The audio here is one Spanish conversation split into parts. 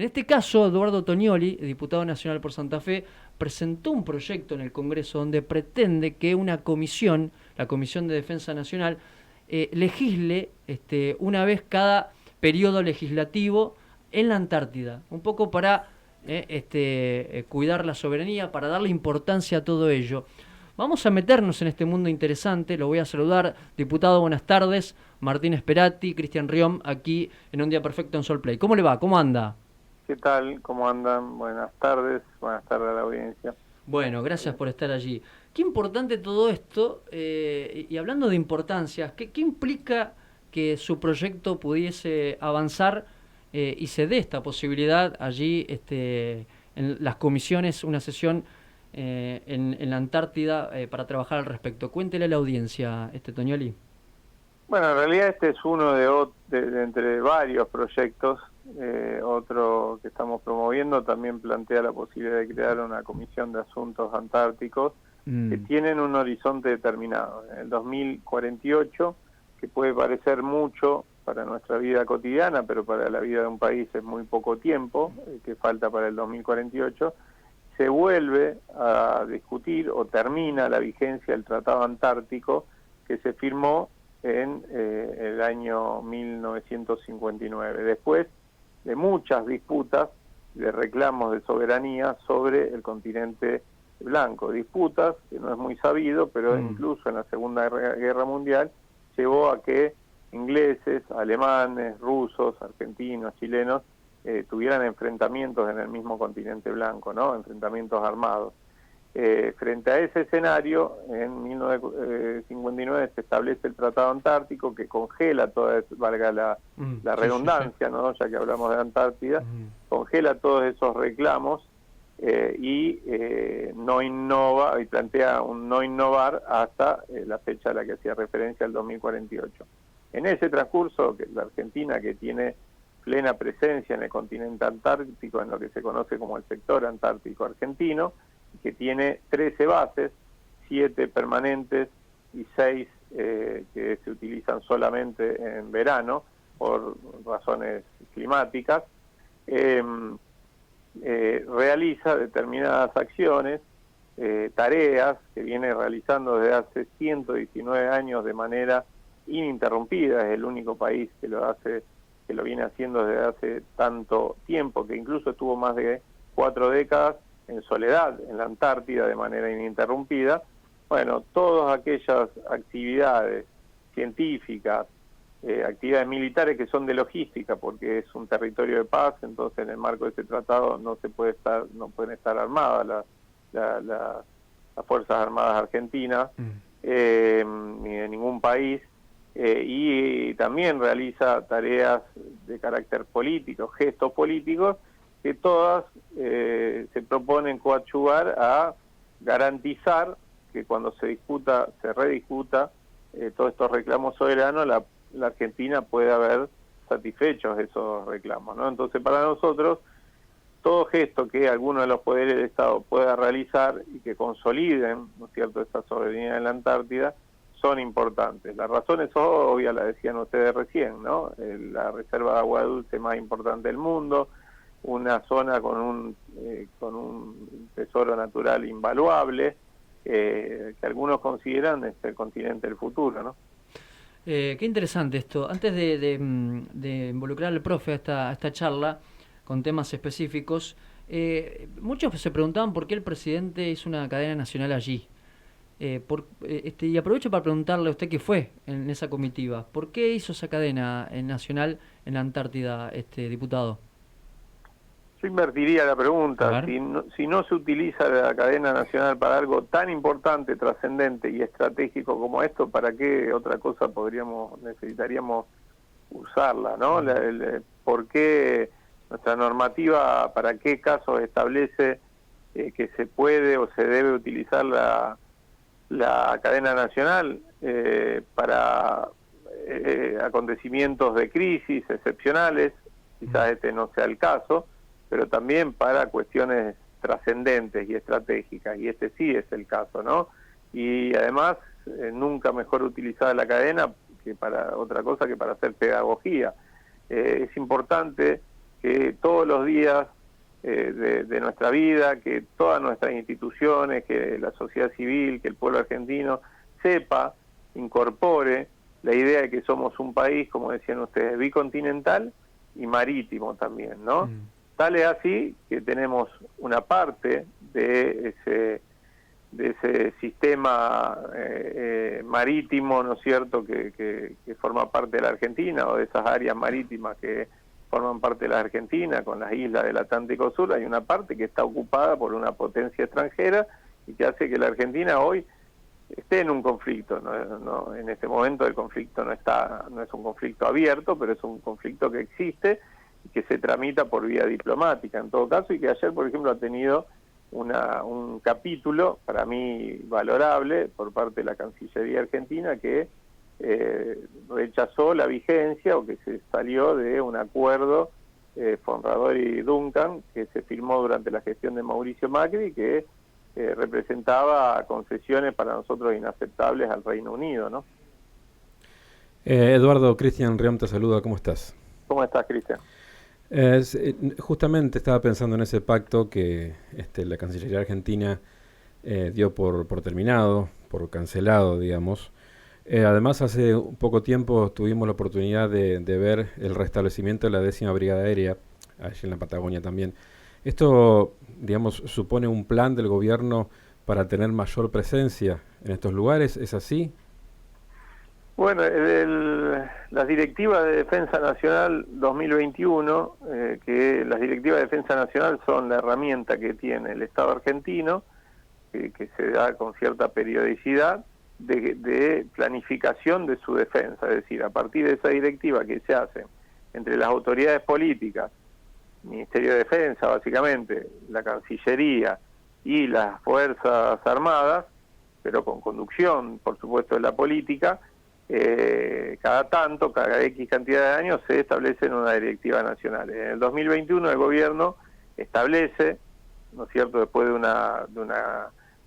En este caso, Eduardo Tognoli, diputado nacional por Santa Fe, presentó un proyecto en el Congreso donde pretende que una comisión, la Comisión de Defensa Nacional, legisle una vez cada periodo legislativo en la Antártida, un poco para cuidar la soberanía, para darle importancia a todo ello. Vamos a meternos en este mundo interesante. Lo voy a saludar. Diputado, buenas tardes. Martín Esperati, Cristian Riom, aquí en Un Día Perfecto en Sol Play. ¿Cómo le va? ¿Cómo anda? ¿Qué tal? ¿Cómo andan? Buenas tardes a la audiencia. Bueno, gracias por estar allí. Qué importante todo esto, y hablando de importancias, ¿qué implica que su proyecto pudiese avanzar y se dé esta posibilidad allí en las comisiones, una sesión en la Antártida para trabajar al respecto? Cuéntele a la audiencia, Tognoli. Bueno, en realidad este es uno de entre varios proyectos. Otro que estamos promoviendo también plantea la posibilidad de crear una comisión de asuntos antárticos que tienen un horizonte determinado, en el 2048, que puede parecer mucho para nuestra vida cotidiana, pero para la vida de un país es muy poco tiempo, que falta para el 2048, se vuelve a discutir o termina la vigencia del Tratado Antártico que se firmó en el año 1959, después de muchas disputas, de reclamos de soberanía sobre el continente blanco, disputas que no es muy sabido, pero incluso en la Segunda Guerra Mundial llevó a que ingleses, alemanes, rusos, argentinos, chilenos tuvieran enfrentamientos en el mismo continente blanco, ¿no? Enfrentamientos armados. Frente a ese escenario, en 1959 se establece el Tratado Antártico que congela toda, valga la redundancia, sí. ¿No? Ya que hablamos de Antártida, congela todos esos reclamos y no innova, y plantea un no innovar hasta la fecha a la que hacía referencia, el 2048. En ese transcurso, la Argentina, que tiene plena presencia en el continente antártico, en lo que se conoce como el sector antártico argentino, que tiene 13 bases, 7 permanentes y 6 que se utilizan solamente en verano por razones climáticas, realiza determinadas acciones, tareas que viene realizando desde hace 119 años de manera ininterrumpida. Es el único país que lo hace, que lo viene haciendo desde hace tanto tiempo, que incluso estuvo más de 4 décadas en soledad en la Antártida de manera ininterrumpida. Bueno, todas aquellas actividades científicas, actividades militares que son de logística, porque es un territorio de paz, entonces en el marco de este tratado no pueden estar armadas las Fuerzas Armadas Argentinas, ni de ningún país, y también realiza tareas de carácter político, gestos políticos, que todas se proponen coadyuvar a garantizar que cuando se rediscuta todos estos reclamos soberanos, la Argentina pueda ver satisfechos esos reclamos, ¿no? Entonces, para nosotros, todo gesto que alguno de los poderes del Estado pueda realizar y que consoliden, ¿no es cierto?, esta soberanía en la Antártida, son importantes. Las razones son obvias, las decían ustedes recién, ¿no? La reserva de agua dulce más importante del mundo, una zona con un tesoro natural invaluable, que algunos consideran el continente del futuro, ¿no? Qué interesante esto. Antes de involucrar al profe a esta charla con temas específicos, muchos se preguntaban por qué el presidente hizo una cadena nacional allí. Y aprovecho para preguntarle a usted qué fue en esa comitiva. ¿Por qué hizo esa cadena nacional en la Antártida, diputado? Yo invertiría la pregunta. Si no se utiliza la cadena nacional para algo tan importante, trascendente y estratégico como esto, ¿para qué otra cosa necesitaríamos usarla, ¿no? ¿Por qué nuestra normativa, para qué casos establece que se puede o se debe utilizar la cadena nacional para acontecimientos de crisis excepcionales? Quizás este no sea el caso, pero también para cuestiones trascendentes y estratégicas, y este sí es el caso, ¿no? Y además, nunca mejor utilizada la cadena que para otra cosa que para hacer pedagogía. Es importante que todos los días de nuestra vida, que todas nuestras instituciones, que la sociedad civil, que el pueblo argentino sepa, incorpore la idea de que somos un país, como decían ustedes, bicontinental y marítimo también, ¿no? Tal es así que tenemos una parte de ese sistema marítimo, ¿no es cierto?, que forma parte de la Argentina, o de esas áreas marítimas que forman parte de la Argentina, con las islas del Atlántico Sur. Hay una parte que está ocupada por una potencia extranjera y que hace que la Argentina hoy esté en un conflicto. En este momento el conflicto no es un conflicto abierto, pero es un conflicto que existe y que se tramita por vía diplomática en todo caso, y que ayer, por ejemplo, ha tenido un capítulo para mí valorable por parte de la Cancillería Argentina, que rechazó la vigencia, o que se salió de un acuerdo Fonrador y Duncan que se firmó durante la gestión de Mauricio Macri, que representaba concesiones para nosotros inaceptables al Reino Unido, ¿no? Eduardo, Cristian Riom te saluda, ¿cómo estás? ¿Cómo estás, Cristian? Justamente estaba pensando en ese pacto que la Cancillería Argentina dio por terminado, por cancelado, digamos. Además, hace un poco tiempo tuvimos la oportunidad de ver el restablecimiento de la 10ª Brigada Aérea, allí en la Patagonia también. Esto, digamos, supone un plan del gobierno para tener mayor presencia en estos lugares, ¿es así? Bueno, las directivas de Defensa Nacional 2021, que las directivas de Defensa Nacional son la herramienta que tiene el Estado argentino, que se da con cierta periodicidad, de planificación de su defensa. Es decir, a partir de esa directiva que se hace entre las autoridades políticas, Ministerio de Defensa básicamente, la Cancillería y las Fuerzas Armadas, pero con conducción, por supuesto, de la política, cada X cantidad de años se establece en una directiva nacional. En el 2021 el gobierno establece, ¿no es cierto?, después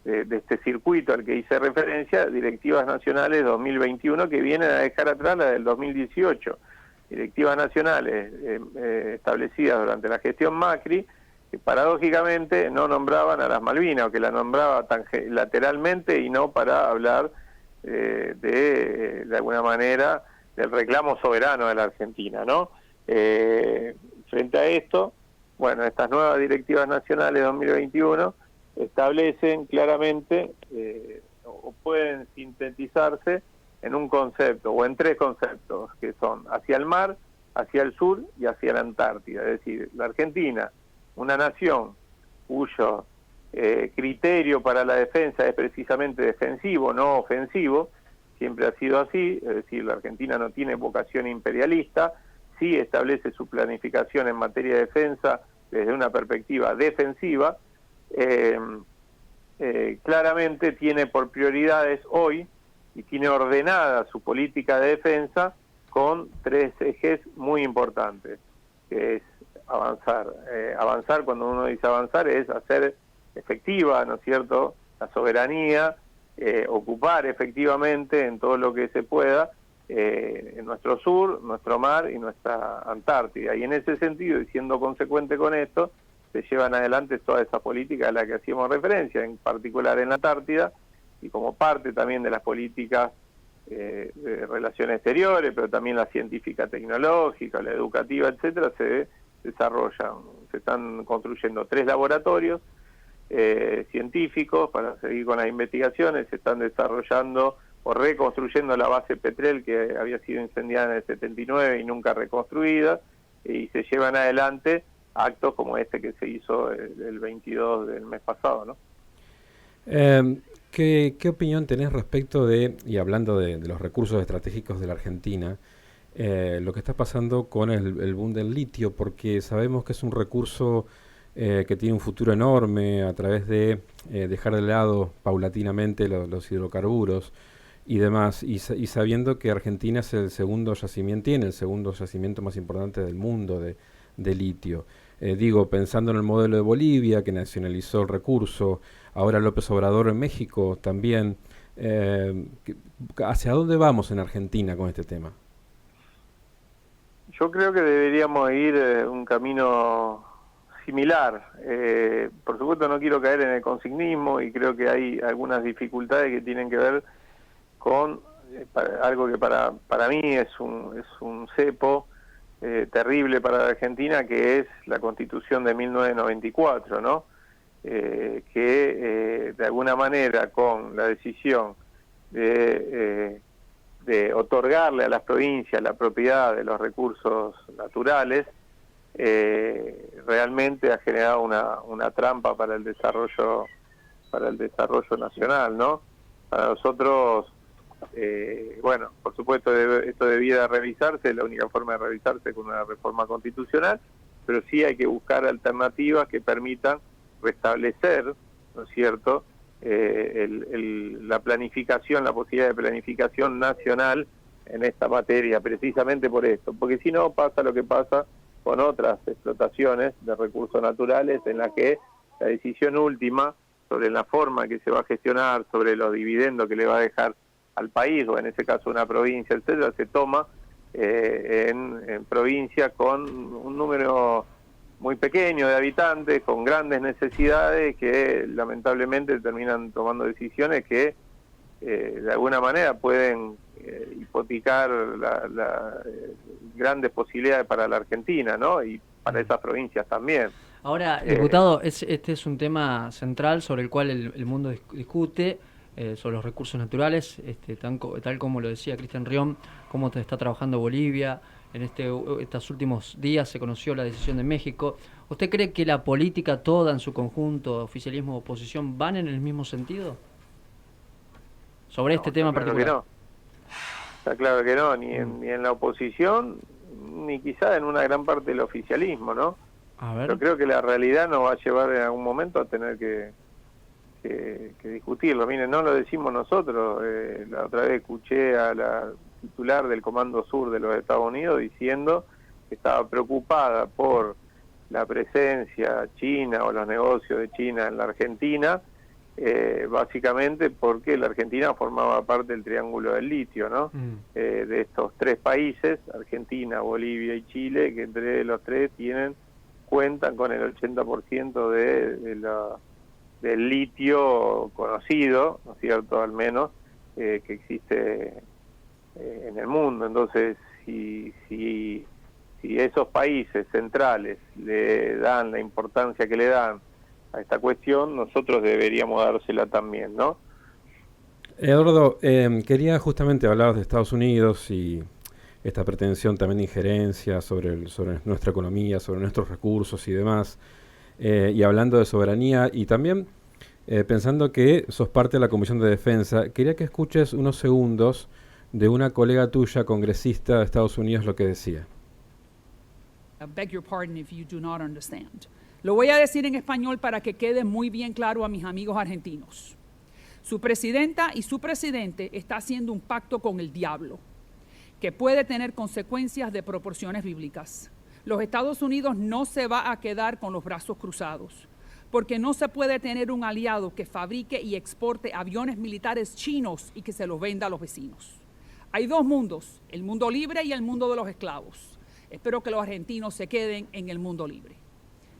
de este circuito al que hice referencia, directivas nacionales 2021 que vienen a dejar atrás la del 2018. Directivas nacionales establecidas durante la gestión Macri, que paradójicamente no nombraban a las Malvinas, o que la nombraba lateralmente y no para hablar de alguna manera del reclamo soberano de la Argentina, ¿no? Frente a esto, bueno, estas nuevas directivas nacionales 2021 establecen claramente o pueden sintetizarse en un concepto o en tres conceptos, que son hacia el mar, hacia el sur y hacia la Antártida. Es decir, la Argentina, una nación cuyo criterio para la defensa es precisamente defensivo, no ofensivo, siempre ha sido así. Es decir, la Argentina no tiene vocación imperialista, sí establece su planificación en materia de defensa desde una perspectiva defensiva. Claramente tiene por prioridades hoy y tiene ordenada su política de defensa con tres ejes muy importantes, que es avanzar. Avanzar, cuando uno dice avanzar, es hacer efectiva, ¿no es cierto?, la soberanía, ocupar efectivamente en todo lo que se pueda en nuestro sur, nuestro mar y nuestra Antártida. Y en ese sentido, y siendo consecuente con esto, se llevan adelante toda esa política a la que hacíamos referencia, en particular en la Antártida, y como parte también de las políticas de relaciones exteriores, pero también la científica tecnológica, la educativa, etcétera, se están construyendo 3 laboratorios científicos para seguir con las investigaciones. Se están desarrollando o reconstruyendo la base Petrel, que había sido incendiada en el 79 y nunca reconstruida, y se llevan adelante actos como este que se hizo el 22 del mes pasado, ¿no? ¿Qué opinión tenés respecto de, y hablando de los recursos estratégicos de la Argentina, lo que está pasando con el boom del litio? Porque sabemos que es un recurso que tiene un futuro enorme a través de dejar de lado paulatinamente los hidrocarburos y demás, y sabiendo que Argentina es el segundo yacimiento más importante del mundo de litio. Pensando en el modelo de Bolivia, que nacionalizó el recurso, ahora López Obrador en México también. ¿Hacia dónde vamos en Argentina con este tema? Yo creo que deberíamos ir un camino similar. Por supuesto no quiero caer en el consignismo y creo que hay algunas dificultades que tienen que ver con algo que para mí es un cepo terrible para la Argentina, que es la Constitución de 1994, ¿no? Que de alguna manera con la decisión de otorgarle a las provincias la propiedad de los recursos naturales, realmente ha generado una trampa para el desarrollo nacional, ¿no? Para nosotros, bueno, por supuesto esto debiera revisarse, la única forma de revisarse es con una reforma constitucional, pero sí hay que buscar alternativas que permitan restablecer, ¿no es cierto?, la planificación, la posibilidad de planificación nacional en esta materia, precisamente por esto, porque si no pasa lo que pasa con otras explotaciones de recursos naturales, en la que la decisión última sobre la forma que se va a gestionar, sobre los dividendos que le va a dejar al país, o en ese caso una provincia, etcétera, se toma en provincia con un número muy pequeño de habitantes, con grandes necesidades, que lamentablemente terminan tomando decisiones que de alguna manera pueden hipotecar grandes posibilidades para la Argentina, ¿no? Y para esas provincias también. Ahora, diputado, este es un tema central sobre el cual el mundo discute, sobre los recursos naturales, tal como lo decía Cristian Riom, cómo está trabajando Bolivia. En estos últimos días se conoció la decisión de México. ¿Usted cree que la política toda en su conjunto, oficialismo, oposición, van en el mismo sentido? Sobre este tema en particular. No. Está claro que no, ni en la oposición, ni quizá en una gran parte del oficialismo, ¿no? A ver. Yo creo que la realidad nos va a llevar en algún momento a tener que discutirlo. Miren, no lo decimos nosotros. La otra vez escuché a la titular del Comando Sur de los Estados Unidos diciendo que estaba preocupada por la presencia china o los negocios de China en la Argentina, básicamente porque la Argentina formaba parte del Triángulo del Litio, ¿no? De estos tres países, Argentina, Bolivia y Chile, que entre los tres cuentan con el 80% del litio conocido, ¿no es cierto?, al menos, que existe en el mundo. Entonces, si esos países centrales le dan la importancia que le dan a esta cuestión, nosotros deberíamos dársela también, ¿no? Eduardo, quería justamente hablar de Estados Unidos y esta pretensión también de injerencia sobre nuestra economía, sobre nuestros recursos y demás, y hablando de soberanía y también pensando que sos parte de la Comisión de Defensa, quería que escuches unos segundos de una colega tuya, congresista de Estados Unidos, lo que decía. I beg your pardon if you do not understand. Lo voy a decir en español para que quede muy bien claro a mis amigos argentinos. Su presidenta y su presidente está haciendo un pacto con el diablo, que puede tener consecuencias de proporciones bíblicas. Los Estados Unidos no se va a quedar con los brazos cruzados, porque no se puede tener un aliado que fabrique y exporte aviones militares chinos y que se los venda a los vecinos. Hay dos mundos, el mundo libre y el mundo de los esclavos. Espero que los argentinos se queden en el mundo libre.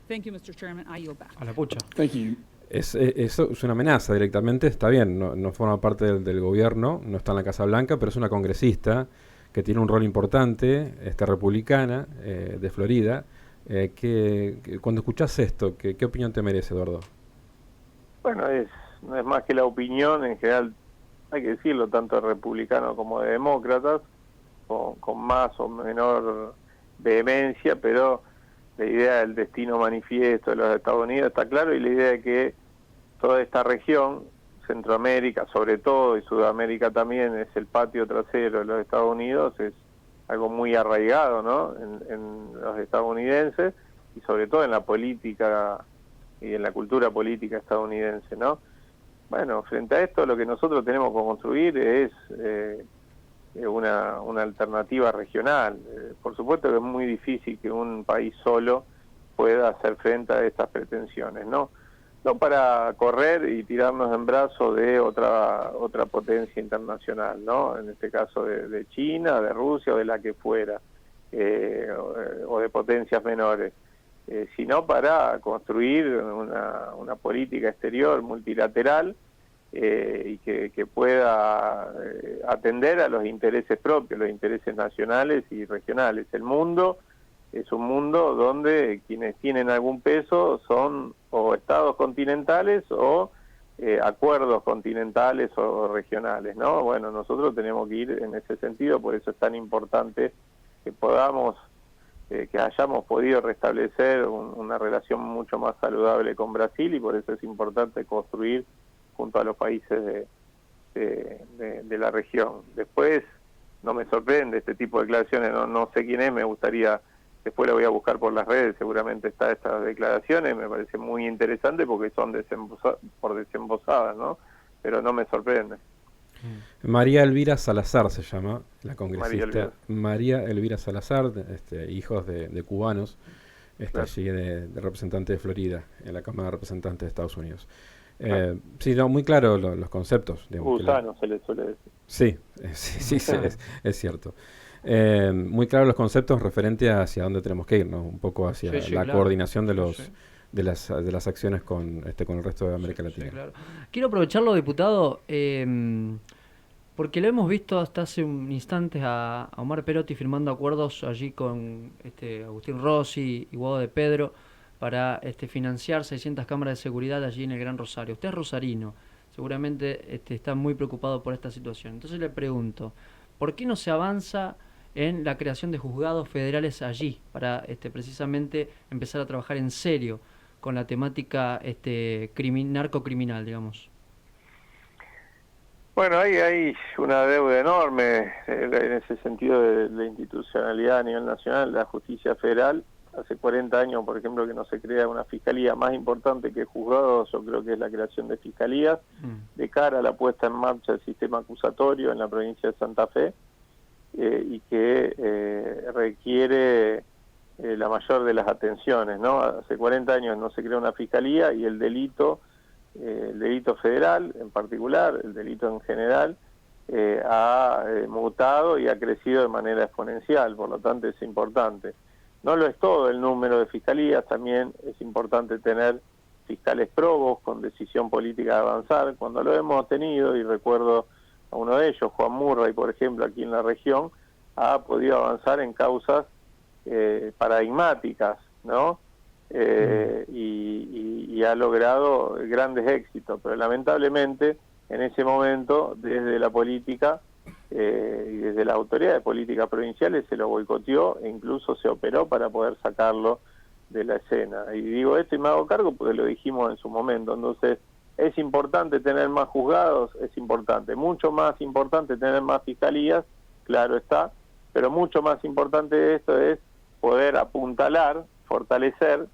Thank you, Mr. Chairman. I yield back. A la pucha. Thank you. Eso es una amenaza directamente, está bien, no forma parte del gobierno, no está en la Casa Blanca, pero es una congresista que tiene un rol importante, republicana, de Florida. Que cuando escuchás esto, ¿qué opinión te merece, Eduardo? Bueno, no es más que la opinión, en general, hay que decirlo, tanto de republicanos como de demócratas, con más o menor vehemencia, pero la idea del destino manifiesto de los Estados Unidos está claro, y la idea de que toda esta región, Centroamérica sobre todo y Sudamérica también, es el patio trasero de los Estados Unidos, es algo muy arraigado, ¿no?, en los estadounidenses, y sobre todo en la política y en la cultura política estadounidense, ¿no? Bueno, frente a esto, lo que nosotros tenemos que construir es una alternativa regional. Por supuesto que es muy difícil que un país solo pueda hacer frente a estas pretensiones, ¿no? No para correr y tirarnos en brazos de otra potencia internacional, ¿no? En este caso de China, de Rusia o de la que fuera. o de potencias menores, sino para construir una política exterior multilateral y que pueda atender a los intereses propios, los intereses nacionales y regionales. El mundo es un mundo donde quienes tienen algún peso son o estados continentales o acuerdos continentales o regionales, ¿no? Bueno, nosotros tenemos que ir en ese sentido, por eso es tan importante que podamos, que hayamos podido restablecer una relación mucho más saludable con Brasil, y por eso es importante construir junto a los países de la región. Después, no me sorprende este tipo de declaraciones, no sé quién es, me gustaría, después lo voy a buscar por las redes, seguramente está estas declaraciones, me parece muy interesante porque son desembosadas, ¿no? Pero no me sorprende. María Elvira Salazar se llama, la congresista. María Elvira Salazar, hijos de cubanos, está Claro. allí de representante de Florida, en la Cámara de Representantes de Estados Unidos. Sí, no, muy claro los conceptos. Gusano se le suele decir. Sí, es cierto. Muy claro los conceptos referente hacia dónde tenemos que ir, ¿no? Un poco hacia la claro. coordinación de los Sí. de las acciones con el resto de América Latina. Sí, claro. Quiero aprovecharlo, diputado, porque lo hemos visto hasta hace un instante a Omar Perotti firmando acuerdos allí con Agustín Rossi y Guado de Pedro para financiar 600 cámaras de seguridad allí en el Gran Rosario. Usted es rosarino, seguramente está muy preocupado por esta situación. Entonces le pregunto, ¿por qué no se avanza en la creación de juzgados federales allí para precisamente empezar a trabajar en serio con la temática narcocriminal, digamos? Bueno, hay una deuda enorme en ese sentido de la institucionalidad a nivel nacional. La justicia federal, hace 40 años, por ejemplo, que no se crea una fiscalía. Más importante que juzgados, yo creo que es la creación de fiscalías de cara a la puesta en marcha del sistema acusatorio en la provincia de Santa Fe, y que requiere la mayor de las atenciones, ¿no? Hace 40 años no se crea una fiscalía y el delito federal en particular, el delito en general, ha mutado y ha crecido de manera exponencial, por lo tanto es importante. No lo es todo el número de fiscalías, también es importante tener fiscales probos con decisión política de avanzar. Cuando lo hemos tenido, y recuerdo a uno de ellos, Juan Murray, por ejemplo, aquí en la región, ha podido avanzar en causas paradigmáticas, ¿no? Y ha logrado grandes éxitos, pero lamentablemente en ese momento desde la política y desde las autoridades políticas provinciales se lo boicoteó e incluso se operó para poder sacarlo de la escena. Y digo esto y me hago cargo porque lo dijimos en su momento. Entonces es importante tener más juzgados, es importante, mucho más importante tener más fiscalías, claro está, pero mucho más importante de esto es poder apuntalar, fortalecer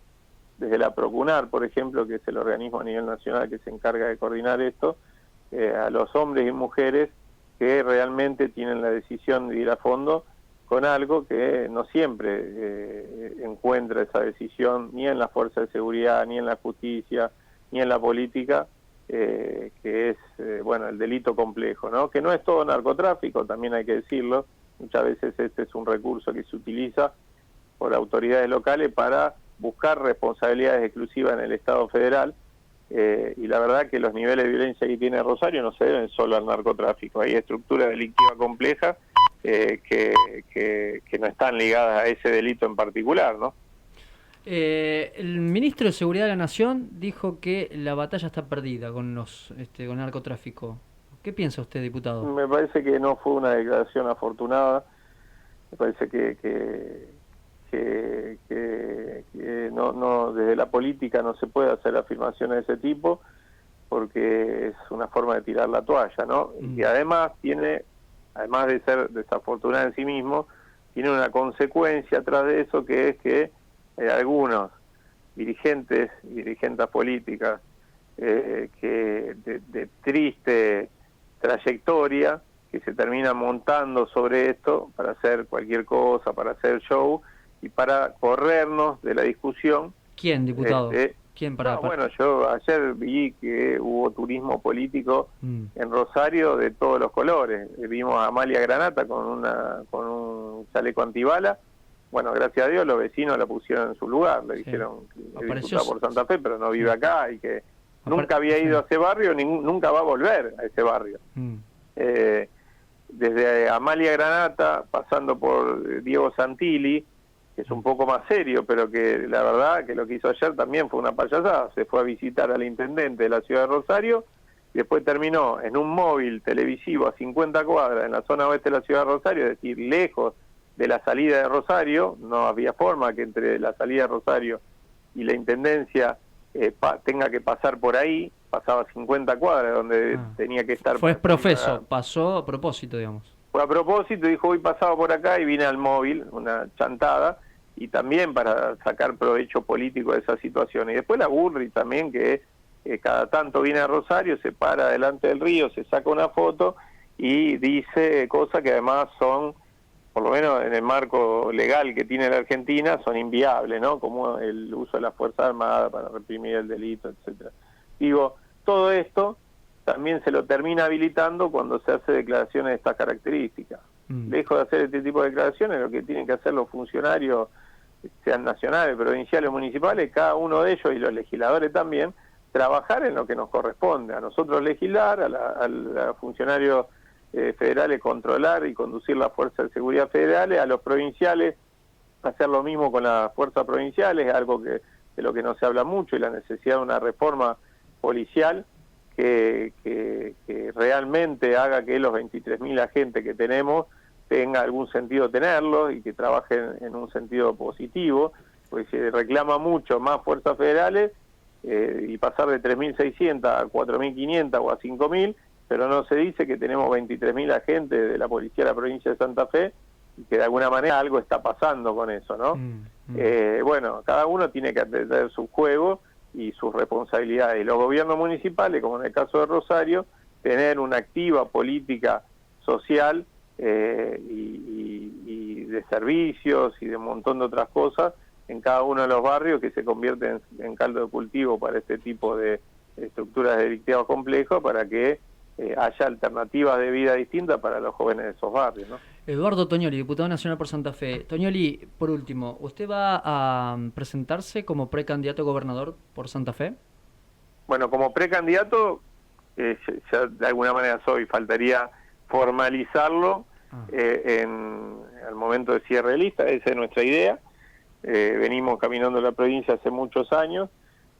desde la Procunar, por ejemplo, que es el organismo a nivel nacional que se encarga de coordinar esto, a los hombres y mujeres que realmente tienen la decisión de ir a fondo con algo que no siempre encuentra esa decisión ni en las fuerzas de seguridad, ni en la justicia, ni en la política, que es, bueno, el delito complejo, ¿no? Que no es todo narcotráfico, también hay que decirlo, muchas veces este es un recurso que se utiliza por autoridades locales para buscar responsabilidades exclusivas en el Estado federal, y la verdad que los niveles de violencia que tiene Rosario no se deben solo al narcotráfico, hay estructura delictiva compleja que no están ligadas a ese delito en particular, ¿no? El ministro de Seguridad de la Nación dijo que la batalla está perdida con con el narcotráfico. ¿Qué piensa usted, diputado? Me parece que no fue una declaración afortunada, me parece que no desde la política no se puede hacer afirmaciones de ese tipo porque es una forma de tirar la toalla, ¿no? Y además de ser desafortunada en sí mismo, tiene una consecuencia atrás de eso, que es que algunos dirigentes políticas que de triste trayectoria, que se terminan montando sobre esto para hacer cualquier cosa, para hacer show y para corrernos de la discusión. ¿Quién, diputado? ¿Quién Bueno, yo ayer vi que hubo turismo político en Rosario de todos los colores. Vimos a Amalia Granata con un chaleco antibala, bueno, gracias a Dios los vecinos la pusieron en su lugar, le Sí. dijeron que es Apareció- diputada por Santa Fe, pero no vive acá y que Apar- nunca había ido sí. a ese barrio, nunca va a volver a ese barrio. Mm. Desde Amalia Granata, pasando por Diego Santilli, que es un poco más serio, pero que la verdad que lo que hizo ayer también fue una payasada. Se fue a visitar al intendente de la ciudad de Rosario y después terminó en un móvil televisivo a 50 cuadras en la zona oeste de la ciudad de Rosario, es decir, lejos de la salida de Rosario. No había forma que entre la salida de Rosario y la intendencia tenga que pasar por ahí. Pasaba 50 cuadras donde tenía que estar. Fue profeso, pasó a propósito, digamos. Fue a propósito, dijo, hoy pasaba por acá y vine al móvil, una chantada, y también para sacar provecho político de esa situación. Y después la Burri también, que cada tanto viene a Rosario, se para delante del río, se saca una foto y dice cosas que además son, por lo menos en el marco legal que tiene la Argentina, son inviables, ¿no? Como el uso de la Fuerza Armada para reprimir el delito, etcétera. Digo, todo esto también se lo termina habilitando cuando se hace declaraciones de estas características. Lejos de hacer este tipo de declaraciones, lo que tienen que hacer los funcionarios, sean nacionales, provinciales, municipales, cada uno de ellos y los legisladores también, trabajar en lo que nos corresponde. A nosotros legislar, a los funcionarios federales controlar y conducir las fuerzas de seguridad federales, a los provinciales hacer lo mismo con las fuerzas provinciales, algo de lo que no se habla mucho, y la necesidad de una reforma policial que realmente haga que los 23.000 agentes que tenemos tenga algún sentido tenerlos y que trabajen en un sentido positivo, pues se reclama mucho más fuerzas federales y pasar de 3.600 a 4.500 o a 5.000, pero no se dice que tenemos 23.000 agentes de la policía de la provincia de Santa Fe y que de alguna manera algo está pasando con eso, ¿no? Bueno, cada uno tiene que atender su juego y sus responsabilidades, y los gobiernos municipales, como en el caso de Rosario, tener una activa política social y de servicios y de un montón de otras cosas en cada uno de los barrios que se convierten en caldo de cultivo para este tipo de estructuras delictivas complejas, para que haya alternativas de vida distintas para los jóvenes de esos barrios, ¿no? Eduardo Toñoli, diputado nacional por Santa Fe. Toñoli, por último, ¿usted va a presentarse como precandidato a gobernador por Santa Fe? Bueno, como precandidato, ya de alguna manera faltaría formalizarlo al momento de cierre de lista. Esa es nuestra idea. Venimos caminando la provincia hace muchos años.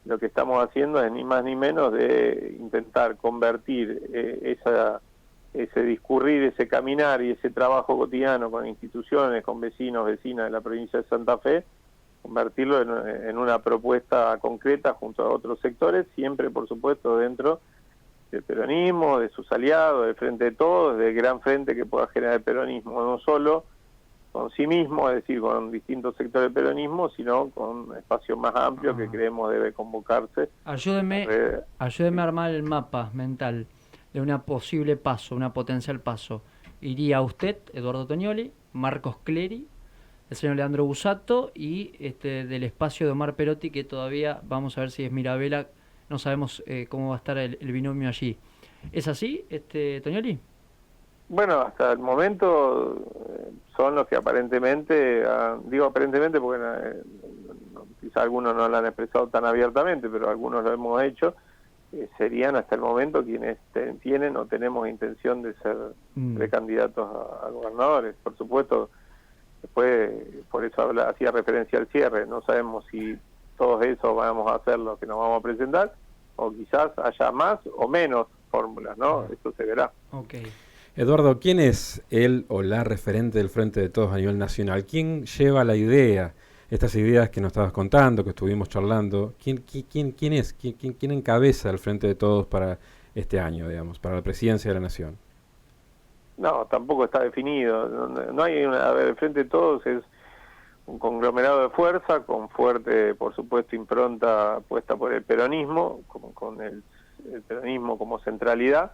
Lo que estamos haciendo es ni más ni menos de intentar convertir ese discurrir, ese caminar y ese trabajo cotidiano con instituciones, con vecinos, vecinas de la provincia de Santa Fe, convertirlo en una propuesta concreta junto a otros sectores, siempre por supuesto dentro del peronismo, de sus aliados, del Frente de Todos, del gran frente que pueda generar el peronismo, no solo con sí mismo, es decir, con distintos sectores del peronismo, sino con un espacio más amplio que creemos debe convocarse. Ayúdeme a armar el mapa mental de una posible paso, una potencial paso. Iría usted, Eduardo Toñoli, Marcos Clery, el señor Leandro Busato y del espacio de Omar Perotti, que todavía vamos a ver si es Mirabella, no sabemos cómo va a estar el binomio allí. ¿Es así, Toñoli? Bueno, hasta el momento son los que aparentemente, digo aparentemente porque quizá algunos no lo han expresado tan abiertamente, pero algunos lo hemos hecho, serían hasta el momento quienes tienen o tenemos intención de ser precandidatos a gobernadores. Por supuesto, después, por eso hacía referencia al cierre, no sabemos si todos esos vamos a hacer los que nos vamos a presentar, o quizás haya más o menos fórmulas, ¿no? Eso se verá. Okay. Eduardo, ¿quién es él o la referente del Frente de Todos a nivel nacional? ¿Quién lleva la idea, estas ideas que nos estabas contando, que estuvimos charlando? ¿Quién es? ¿Quién encabeza el Frente de Todos para este año, digamos, para la presidencia de la Nación? No, tampoco está definido. No hay a ver, el Frente de Todos es un conglomerado de fuerza con fuerte, por supuesto, impronta puesta por el peronismo, con el peronismo como centralidad,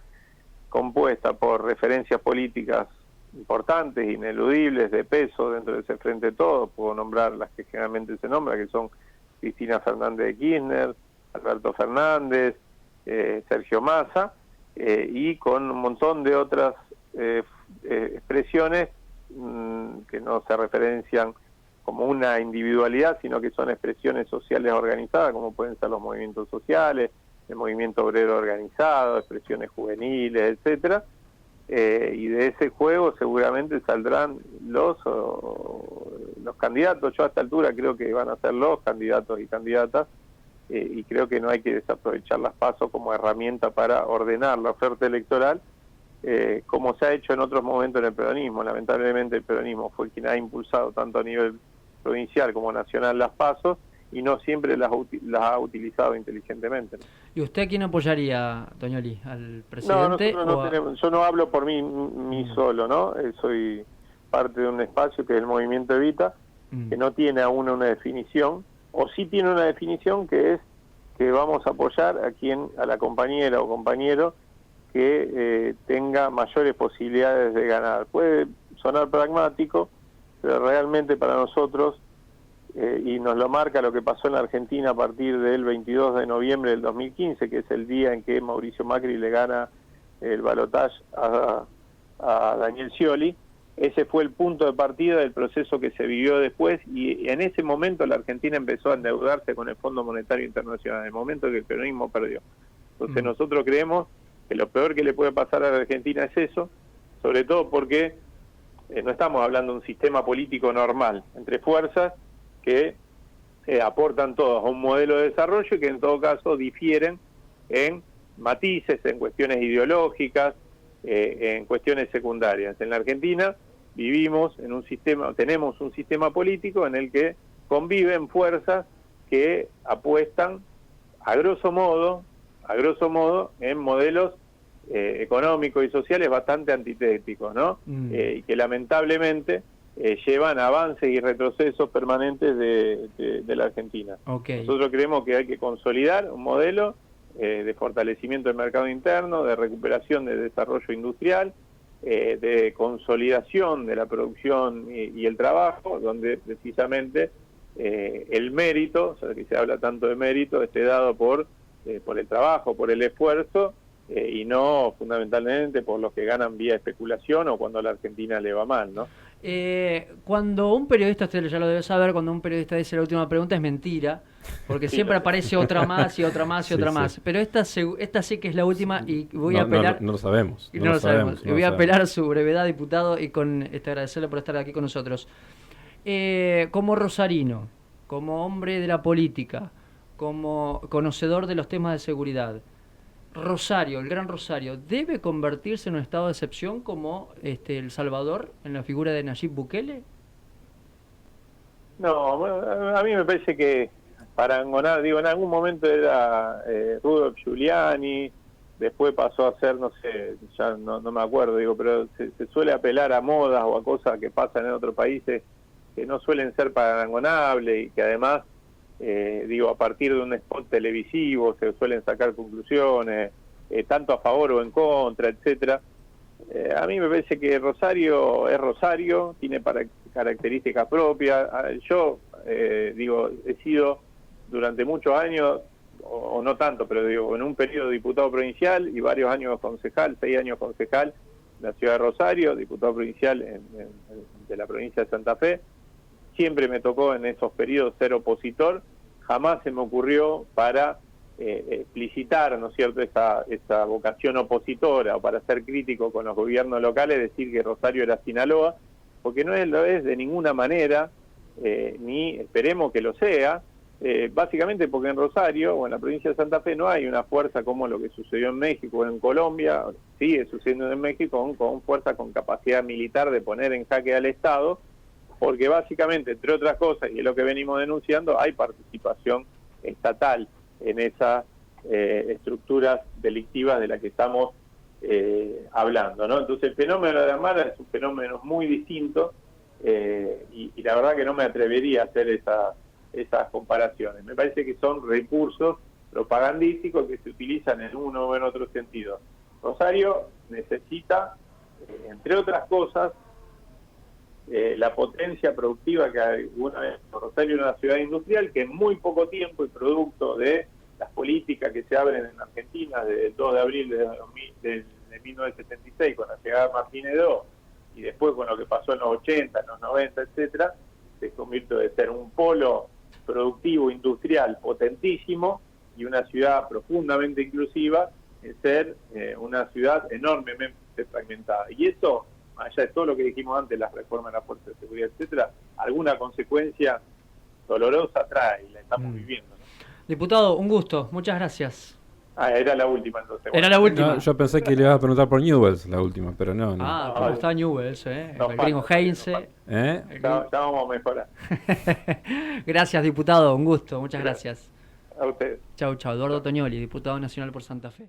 compuesta por referencias políticas importantes, ineludibles, de peso dentro de ese Frente de Todos. Puedo nombrar las que generalmente se nombran, que son Cristina Fernández de Kirchner, Alberto Fernández, Sergio Massa, y con un montón de otras expresiones que no se referencian como una individualidad, sino que son expresiones sociales organizadas, como pueden ser los movimientos sociales, el movimiento obrero organizado, expresiones juveniles, etcétera. Y de ese juego seguramente saldrán los candidatos. Yo a esta altura creo que van a ser los candidatos y candidatas, y creo que no hay que desaprovechar las PASO como herramienta para ordenar la oferta electoral, como se ha hecho en otros momentos en el peronismo. Lamentablemente el peronismo fue quien ha impulsado tanto a nivel provincial como nacional las PASO, y no siempre las ha utilizado inteligentemente. ¿Y usted a quién apoyaría, Toñoli? ¿Al presidente? Yo no hablo por mí solo, ¿no? Soy parte de un espacio que es el Movimiento Evita, que no tiene aún una definición, o sí tiene una definición, que es que vamos a apoyar a la compañera o compañero que tenga mayores posibilidades de ganar. Puede sonar pragmático, pero realmente para nosotros, y nos lo marca lo que pasó en la Argentina a partir del 22 de noviembre del 2015, que es el día en que Mauricio Macri le gana el balotaje a Daniel Scioli. Ese fue el punto de partida del proceso que se vivió después, y en ese momento la Argentina empezó a endeudarse con el Fondo Monetario Internacional, en el momento que el peronismo perdió. Entonces nosotros creemos que lo peor que le puede pasar a la Argentina es eso, sobre todo porque no estamos hablando de un sistema político normal, entre fuerzas que aportan todos a un modelo de desarrollo y que en todo caso difieren en matices, en cuestiones ideológicas, en cuestiones secundarias. En la Argentina tenemos un sistema político en el que conviven fuerzas que apuestan a grosso modo en modelos económicos y sociales bastante antitéticos, ¿no? Y que lamentablemente llevan avances y retrocesos permanentes de la Argentina. Okay. Nosotros creemos que hay que consolidar un modelo de fortalecimiento del mercado interno, de recuperación de desarrollo industrial, de consolidación de la producción y el trabajo, donde precisamente el mérito, o sea, que se habla tanto de mérito, esté dado por el trabajo, por el esfuerzo, y no fundamentalmente por los que ganan vía especulación o cuando a la Argentina le va mal, ¿no? Cuando un periodista, usted ya lo debe saber, cuando un periodista dice la última pregunta es mentira, porque siempre aparece otra más y otra más y otra más. Pero esta sí que es la última, y voy a apelar... No lo sabemos. No lo sabemos. Y voy a apelar a su brevedad, diputado, y agradecerle por estar aquí con nosotros. Como rosarino, como hombre de la política, como conocedor de los temas de seguridad, Rosario, el Gran Rosario, ¿debe convertirse en un estado de excepción como El Salvador en la figura de Nayib Bukele? No, a mí me parece que parangonar, en algún momento era Rudolph Giuliani, después pasó a ser, no sé, ya no me acuerdo, pero se suele apelar a modas o a cosas que pasan en otros países que no suelen ser parangonables y que además, a partir de un spot televisivo se suelen sacar conclusiones, tanto a favor o en contra, etcétera. A mí me parece que Rosario es Rosario, tiene características propias. Yo, he sido durante muchos años, o no tanto, pero en un periodo diputado provincial y varios años concejal, 6 años concejal en la ciudad de Rosario, diputado provincial de la provincia de Santa Fe. Siempre me tocó en esos periodos ser opositor, jamás se me ocurrió para explicitar, ¿no es cierto?, esa vocación opositora o para ser crítico con los gobiernos locales, decir que Rosario era Sinaloa, porque no lo es de ninguna manera, ni esperemos que lo sea, básicamente porque en Rosario o en la provincia de Santa Fe no hay una fuerza como lo que sucedió en México o en Colombia, sigue sucediendo en México con fuerza con capacidad militar de poner en jaque al Estado, porque básicamente, entre otras cosas, y es lo que venimos denunciando, hay participación estatal en esas estructuras delictivas de las que estamos hablando, ¿no? Entonces el fenómeno de Amara es un fenómeno muy distinto, y la verdad que no me atrevería a hacer esas comparaciones. Me parece que son recursos propagandísticos que se utilizan en uno o en otro sentido. Rosario necesita, entre otras cosas, la potencia productiva que alguna vez Rosario era una ciudad industrial que en muy poco tiempo, y producto de las políticas que se abren en Argentina desde el 2 de abril de 1976 con la llegada de Martínez II, y después con lo que pasó en los 80, en los 90, etcétera, se convirtió de ser un polo productivo industrial potentísimo y una ciudad profundamente inclusiva en ser una ciudad enormemente fragmentada. Y eso, más allá de todo lo que dijimos antes, las reformas de la fuerza de seguridad, etcétera, alguna consecuencia dolorosa trae y la estamos viviendo, ¿no? Diputado, un gusto, muchas gracias. Era la última entonces. Era la última. No, yo pensé que le ibas a preguntar por Newells la última, pero no. Ah, ¿cómo está Newells? El No gringo falta, Heinze. ¿Eh? Ya vamos a mejorar. Gracias, diputado, un gusto, muchas gracias. A ustedes. Chau, chau. Eduardo Toñoli, diputado nacional por Santa Fe.